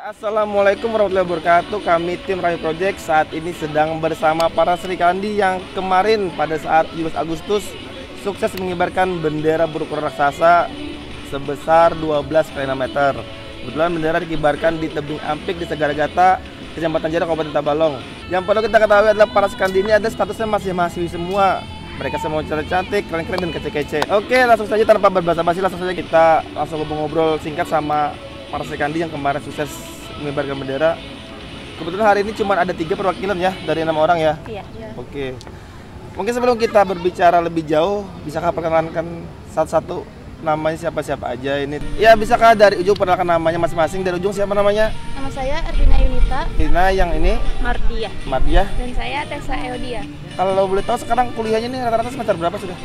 Assalamualaikum warahmatullahi wabarakatuh. Kami tim Rahi Project saat ini sedang bersama para Sri Kandi yang kemarin pada saat 17 Agustus sukses mengibarkan bendera berukuran raksasa sebesar 12 kali 6 meter. Kebetulan bendera dikibarkan di Tebing Ampik di Segaragata, Kecamatan Jarak, Kabupaten Tabalong. Yang perlu kita ketahui adalah para Sri Kandi ini ada statusnya masih mahasiswi semua. Mereka semua cantik, keren-keren dan kece-kece. Oke, langsung saja tanpa berbasa-basi, langsung saja kita ngobrol singkat sama para Sri Kandi yang kemarin sukses mengibarkan bendera. Kebetulan hari ini cuma ada 3 perwakilan ya dari 6 orang ya. Iya. Oke. Mungkin sebelum kita berbicara lebih jauh, bisakah perkenalkan satu-satu namanya siapa-siapa aja ini? Ya, bisakah dari ujung perkenalkan namanya masing-masing? Dari ujung siapa namanya? Nama saya Erdina Yunita. Tina, yang ini Mardia. Mardia. Dan saya Tessa Eodia. Kalau boleh tahu sekarang kuliahnya ini rata-rata semester berapa sudah?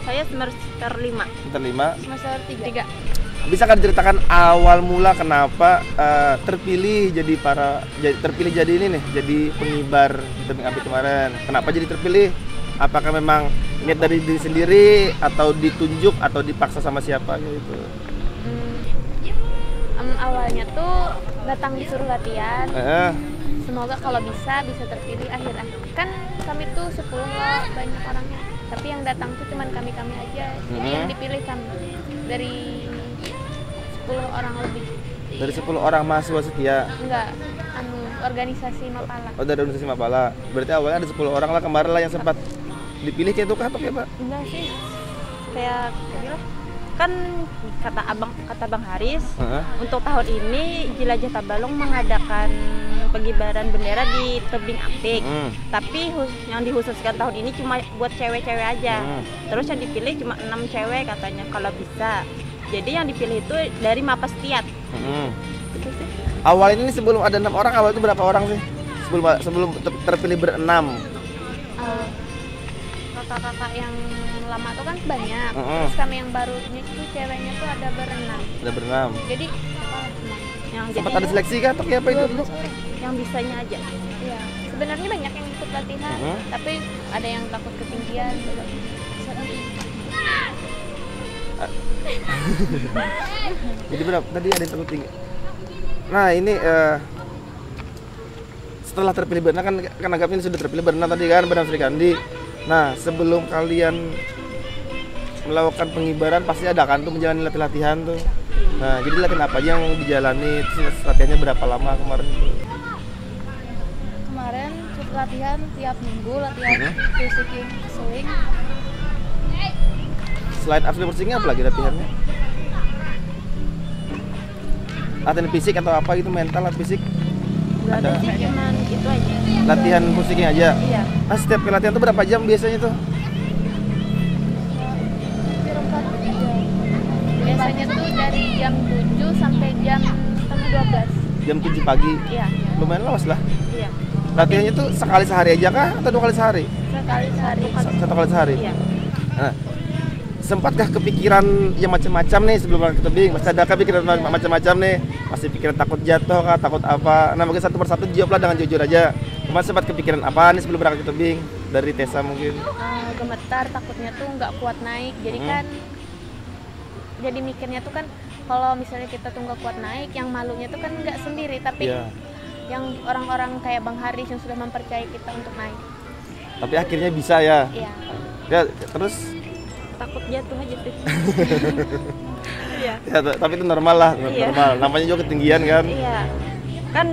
Saya semester 5. Semester 5. Semester 3. Bisakah diceritakan awal mula kenapa terpilih jadi ini nih, jadi pengibar Tebing Ampik kemarin? Kenapa jadi terpilih? Apakah memang niat dari diri sendiri atau ditunjuk atau dipaksa sama siapa gitu? Awalnya tuh datang disuruh latihan. Semoga kalau bisa terpilih akhir-akhir. Kan kami tuh 10 loh, banyak orangnya. Tapi yang datang tuh cuman kami aja. Jadi yang dipilih kami dari 10 orang lebih. Dari 10 orang mahasiswa setia? Enggak, organisasi Mapala. Oh, dari organisasi Mapala. Berarti awalnya ada 10 orang lah kemarin lah yang sempat dipilih kayak itu kah atau kayak apa? Enggak sih, kayak gila. Kan kata Bang Haris, untuk tahun ini Jelajah Tabalong mengadakan pengibaran bendera di Tebing Ampik. Tapi yang dikhususkan tahun ini cuma buat cewek-cewek aja. Terus yang dipilih cuma 6 cewek katanya kalau bisa. Jadi yang dipilih itu dari Mapas Tiat. Gitu sih. Awal ini sebelum ada 6 orang, awal itu berapa orang sih? Sebelum terpilih berenam. Kakak-kakak yang lama tuh kan banyak. Terus kami yang barunya itu ceweknya tuh ada berenam. Ada berenam. Jadi yang sempat ada seleksi kah atau kayak apa itu? Yang bisanya aja. Iya. Sebenarnya banyak yang ikut latihan, tapi ada yang takut ketinggian. Jadi berapa? Tadi ada yang takut tinggi. Nah ini setelah terpilih berenang kan anggap ini sudah terpilih berenang tadi kan, berenang Sri Kandi. Nah sebelum kalian melakukan pengibaran pasti ada kan tuh menjalani latihan tuh. Nah jadi latihan apa aja yang dijalani? Latihannya berapa lama kemarin? Kemarin latihan tiap minggu, latihan physiking, swing. Selain atlet musiknya apa lagi latihannya? Latihan fisik atau apa gitu, mental atau fisik? Gak ada sih, cuman itu aja. Latihan musiknya aja? Iya. Nah setiap kali latihan tuh berapa jam biasanya tuh? Biasanya tuh dari jam 7 sampai jam setengah 12. Jam 7 pagi? Iya. Lumayan luas lah. Iya. Latihannya tuh sekali sehari aja kah? Atau 2 kali sehari? Sekali sehari. 1 kali sehari? Iya. Nah, sempatkah kepikiran yang macam-macam nih sebelum ke tebing? Masih ada kepikiran macam-macam nih? Masih pikiran takut jatuh kah? Takut apa? Nah mungkin satu persatu jawablah dengan jujur aja. Kemarin sempat kepikiran apa nih sebelum berangkat ke tebing? Dari Tessa mungkin? Gemetar, takutnya tuh nggak kuat naik. Jadi kan, jadi mikirnya tuh kan kalau misalnya kita tuh nggak kuat naik, yang malunya tuh kan nggak sendiri, tapi yang orang-orang kayak Bang Haris yang sudah mempercayai kita untuk naik. Tapi akhirnya bisa ya? Iya. Ya terus? Takut jatuh aja tuh. Iya. Ya, tapi itu normal lah, normal. Namanya juga ketinggian kan? Iya. Kan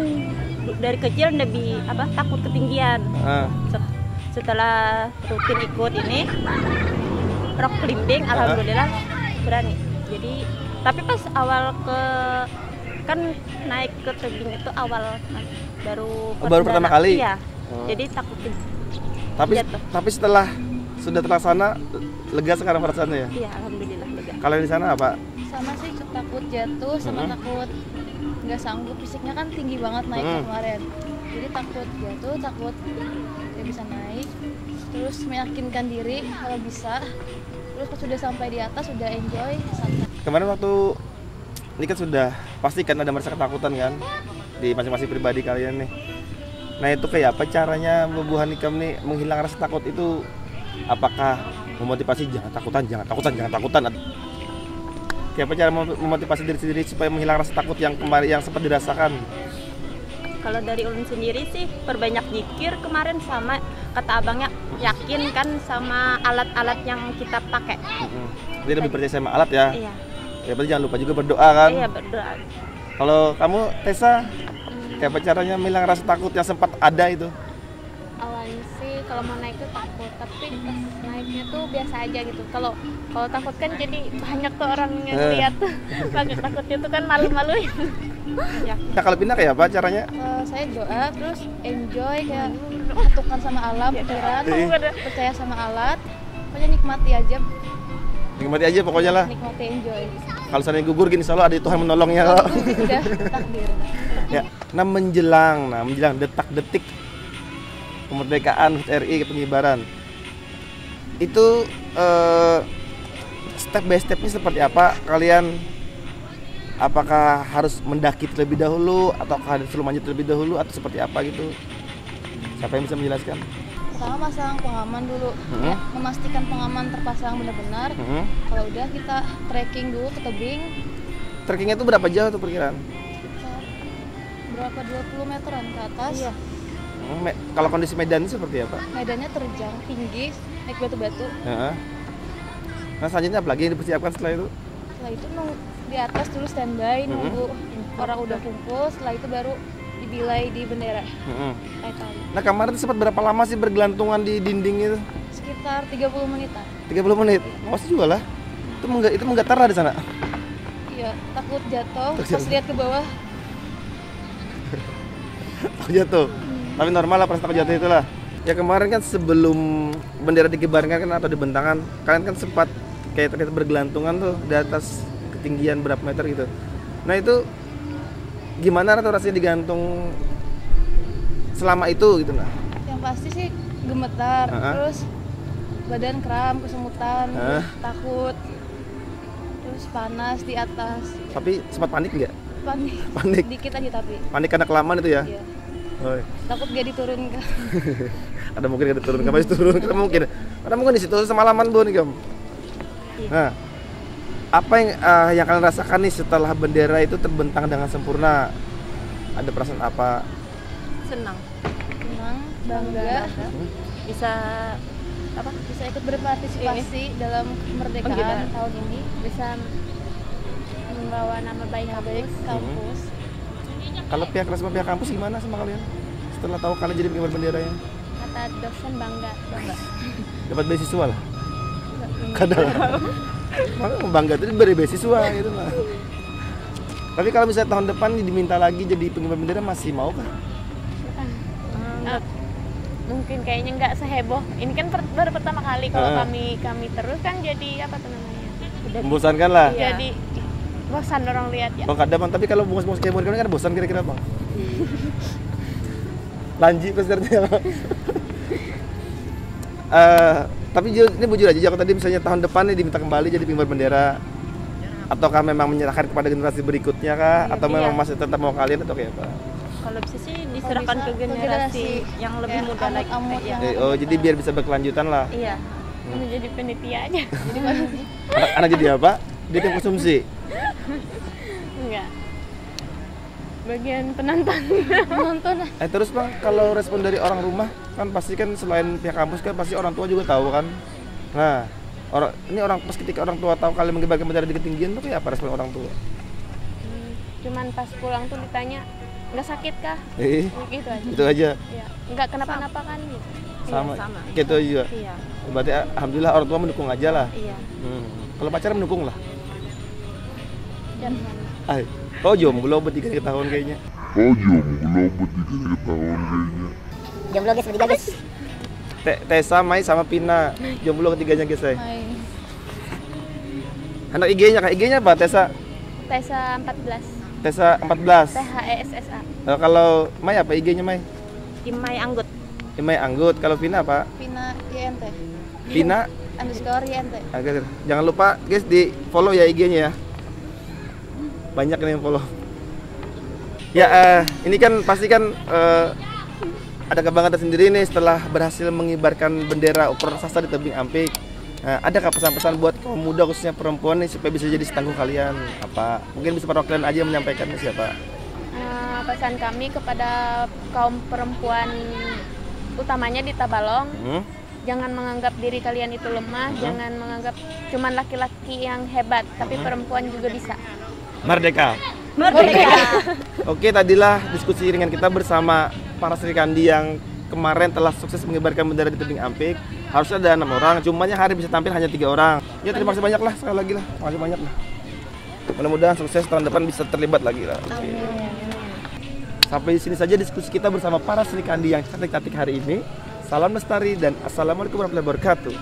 dari kecil takut ketinggian. Setelah rutin ikut ini rock climbing, alhamdulillah berani. Jadi tapi pas awal kan naik ke tebing itu awal baru pertama kali. Iya. Jadi takut. Tapi setelah sudah terlaksana lega sekarang perasaannya ya? Iya, alhamdulillah lega. Kalian di sana apa? Sama sih, takut jatuh sama takut nggak sanggup, fisiknya kan tinggi banget naik kemarin. Jadi takut jatuh, takut nggak bisa naik. Terus meyakinkan diri kalau bisa. Terus pas sudah sampai di atas sudah enjoy. Kemarin waktu ini kan sudah pasti kan ada merasa ketakutan kan di masing-masing pribadi kalian nih. Nah itu kayak apa caranya membuat Nikam nih menghilang rasa takut itu? Apakah memotivasi jangan takutan? Kayak apa cara memotivasi diri sendiri supaya menghilang rasa takut yang kemarin yang sempat dirasakan? Kalau dari ulun sendiri sih perbanyak zikir kemarin, sama kata abangnya yakin kan sama alat-alat yang kita pakai. Jadi lebih percaya sama alat ya? Iya. Ya berarti jangan lupa juga berdoa kan? Iya, berdoa. Kalau kamu Tessa, kayak apa caranya menghilang rasa takut yang sempat ada itu? Awalnya sih kalau mau naik tuh takut, tapi pas naiknya tuh biasa aja gitu. Kalau takut kan jadi banyak tuh orang yang lihat tuh. Maka takutnya tuh kan malu-maluin. Ya. Nah kalau pindah kayak apa caranya? Saya doa terus enjoy, kayak satukan sama alam, pikiran, percaya sama alat. Pokoknya nikmati aja. Nikmati aja pokoknya lah. Nikmati, enjoy. Kalau misalnya gugur gini selalu ada Tuhan menolongnya. Udah takdir. Ya, menjelang detak-detik kemerdekaan RI pengibaran itu step by stepnya seperti apa? Kalian apakah harus mendaki terlebih dahulu atau harus manjat terlebih dahulu atau seperti apa gitu? Siapa yang bisa menjelaskan? Pertama pasang pengaman dulu, ya, memastikan pengaman terpasang benar-benar. Kalau udah kita trekking dulu ke tebing. Trekkingnya itu berapa jauh tuh perkiraan? Berapa 20 meteran ke atas. Iya. Kalau kondisi medan seperti apa? Medannya terjang, tinggi, naik batu-batu. Nah selanjutnya apa lagi yang dipersiapkan setelah itu? Setelah itu di atas dulu standby, nunggu orang udah kumpul. Setelah itu baru dibilai di bendera. Nah kemarin itu sempat berapa lama sih bergelantungan di dinding itu? Sekitar 30 menitan. 30 menit? Masih juga lah. Itu menggetar lah di sana? Iya, takut jatuh. Pas lihat ke bawah. Takut jatuh? Tapi normal lah pas takut jatuh itulah. Ya kemarin kan sebelum bendera dikibarkan kan atau dibentangkan, kalian kan sempat kayak terlihat bergelantungan tuh di atas ketinggian berapa meter gitu. Nah itu gimana tuh rasanya digantung selama itu gitu nah? Yang pasti sih gemetar, terus badan kram, kesemutan, terus takut, terus panas di atas. Tapi sempat panik nggak? Panik. Dikit aja tapi. Panik karena kelamaan itu ya? Iya. Oh. Takut gak diturunkan. Ada mungkin gak diturunkan, masih turun kita mungkin. Karena mungkin di situ semalaman bu nih Gam. Nah, apa yang kalian rasakan nih setelah bendera itu terbentang dengan sempurna? Ada perasaan apa? Senang, bangga. Bisa Bisa ikut berpartisipasi dalam kemerdekaan tahun ini. Bisa membawa nama baik kampus. Kalau pihak kampus gimana sama kalian? Setelah tahu kalian jadi pengibar benderanya? Kata dosen bangga. Dapat beasiswa lah? Kadang. Makanya bangga itu diberi beasiswa gitu lah. Tapi kalau misalnya tahun depan diminta lagi jadi pengibar bendera masih mau kah? Mungkin kayaknya nggak seheboh. Ini kan baru pertama kali kalau kami terus kan jadi apa tuh namanya? Membosankan lah. Jadi bosan orang lihat ya. Oh kadang bang, tapi kalau bungas-bungas kayak begini kan bosan kira-kira bang. Lanjut pesertanya. Tapi ini bujur aja, kalau tadi misalnya tahun depan nih diminta kembali jadi pengibar bendera, ataukah memang menyerahkan kepada generasi berikutnya kah, atau memang masih tetap mau kalian atau kayak apa? Kalau bisa sih diserahkan ke generasi yang lebih muda lagi. Oh jadi biar bisa berkelanjutan lah. Iya. Menjadi penitia aja. Anak jadi apa? Dia kan konsumsi. Enggak. Bagian penonton. Terus bang, kalau respon dari orang rumah kan pasti kan selain pihak kampus kan pasti orang tua juga tahu kan. Nah, pas ketika orang tua tahu kalian mengibarkan bendera di ketinggian tuh kayak apa respon orang tua? Cuman pas pulang tuh ditanya, nggak sakit kah? Gitu aja. Itu aja. Iya. Nggak kenapa-napa kan gitu. Sama. Iya, sama. Gitu juga. Iya. Berarti alhamdulillah orang tua mendukung aja lah. Iya. Kalau pacaran mendukung lah. Jangan. Kau jomblo ber-3 tahun kayaknya. Jomblo guys, bertiga guys. Tessa, Mai sama Pina. Jomblo ketiganya guys. Anak IG-nya, kak IG-nya apa Tessa? Tessa 14. Tessa 14. THESSA. Kalau Mai apa IG-nya Mai? Imai Anggut. Imai Anggut. Kalau Pina apa? Pina INT. Pina _INT. Jangan lupa guys di follow ya IG-nya ya. Banyak yang follow. Ya ini kan pasti kan ada kebanggaan tersendiri nih setelah berhasil mengibarkan bendera ukuran raksasa di tebing Ampik. Nah, adakah pesan-pesan buat kaum muda khususnya perempuan nih supaya bisa jadi setangguh kalian? Apa mungkin bisa perwakilan aja yang menyampaikannya siapa? Pesan kami kepada kaum perempuan utamanya di Tabalong, jangan menganggap diri kalian itu lemah, jangan menganggap cuman laki-laki yang hebat, tapi perempuan juga bisa. Merdeka. Oke, tadilah diskusi ringan kita bersama para Sri Kandi yang kemarin telah sukses mengibarkan bendera di tebing Ampik. Harusnya ada 6 orang, cumanya hari bisa tampil hanya 3 orang. Ya terima kasih banyak lah, sekali lagi lah, terima kasih banyak lah. Mudah-mudahan sukses tahun depan bisa terlibat lagi lah. Oke. Sampai di sini saja diskusi kita bersama para Sri Kandi yang cantik-cantik hari ini. Salam lestari dan assalamualaikum warahmatullahi wabarakatuh.